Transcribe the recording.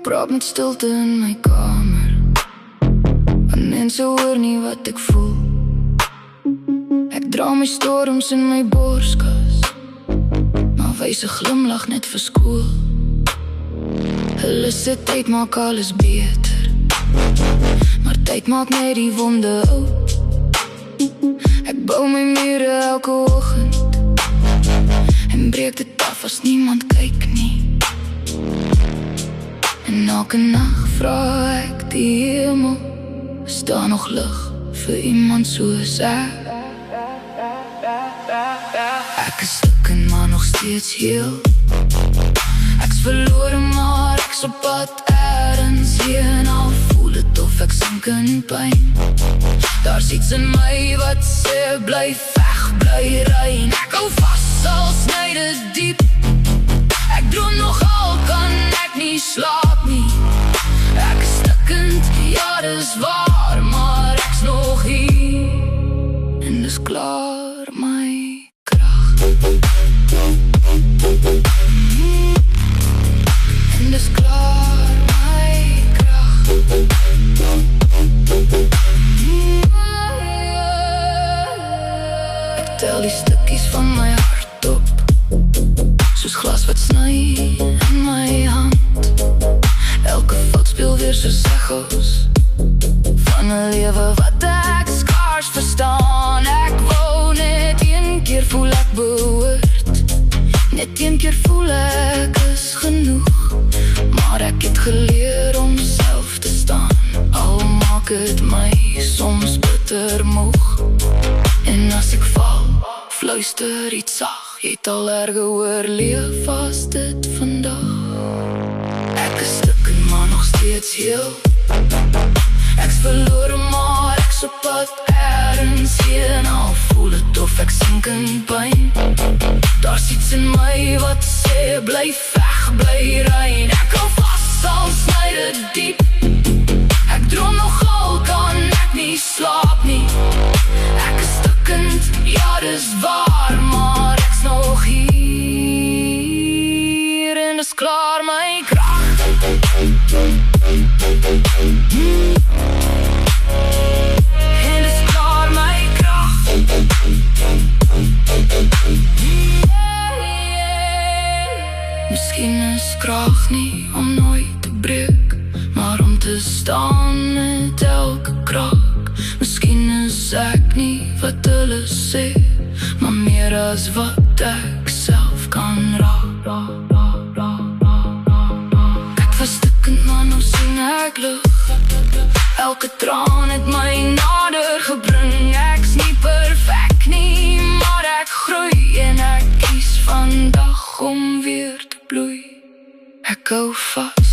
praat met stilte in my kamer, want mense hoor nie wat ek voel. Ek dra my storms in my borskas, maar wys 'n glimlach net vir skool. Hulle sê tyd maak alles beter, maar tyd maak net die wonde oud. Ek bou my mure elke oggend en breek dit af as niemand kyk nie. En elke nag vra ek die hemel, is daar nog lig vir iemand soos ek? Ek is stukken maar nog steeds heel. Ek's verlore maar ek's op pad ergens heen. Al voel het of ek sink in pyn, daar's iets in my wat sê bly veg, bly rein. Ek hou vas al sny dit diep. Ek droom nogal, kan ek nie slaap nie. Ek is stikkend, ja dis waar, maar ek's nog hier. En dis klaar my krag. En dis klaar my krag. Ek tel die stukkies van my hart op, soos glas wat sny in my hand. Elke fout speel weer soos echo's van 'n lewe wat ek skaars verstaan. Ek wou net een keer voel ek behoort, net een keer voel ek is genoeg. Maar ek het geleer om self te staan, al maak het my soms bitter moeg. En as ek val, fluister iets sag, jy het al erge oorleef as dit vandag. Ek is stukken maar nog steeds heel. Ek's verlore maar ek's op pad ergens heen. Al voel het of ek sink in pyn, daar's iets in my wat sê bly veg, bly rein. Ek hou vas al sny dit diep. Ek droom nogal, kan ek nie slaap nie. Ek is stukkend, ja dis waar, maar ek's nog hier. En dis klaar my krag. En dis klaar my krag. Miskien is krag nie om nooit te breek, maar om te staan met elke krak. Miskien is ek nie wat hulle sê, maar meer as wat ek self kan raak. Ek was stukkend maar nou sien ek lig. Elke traan het my nader gebring. Ek's nie perfek nie, maar ek groei. En ek kies vandag om weer te bloei. Ek hou vas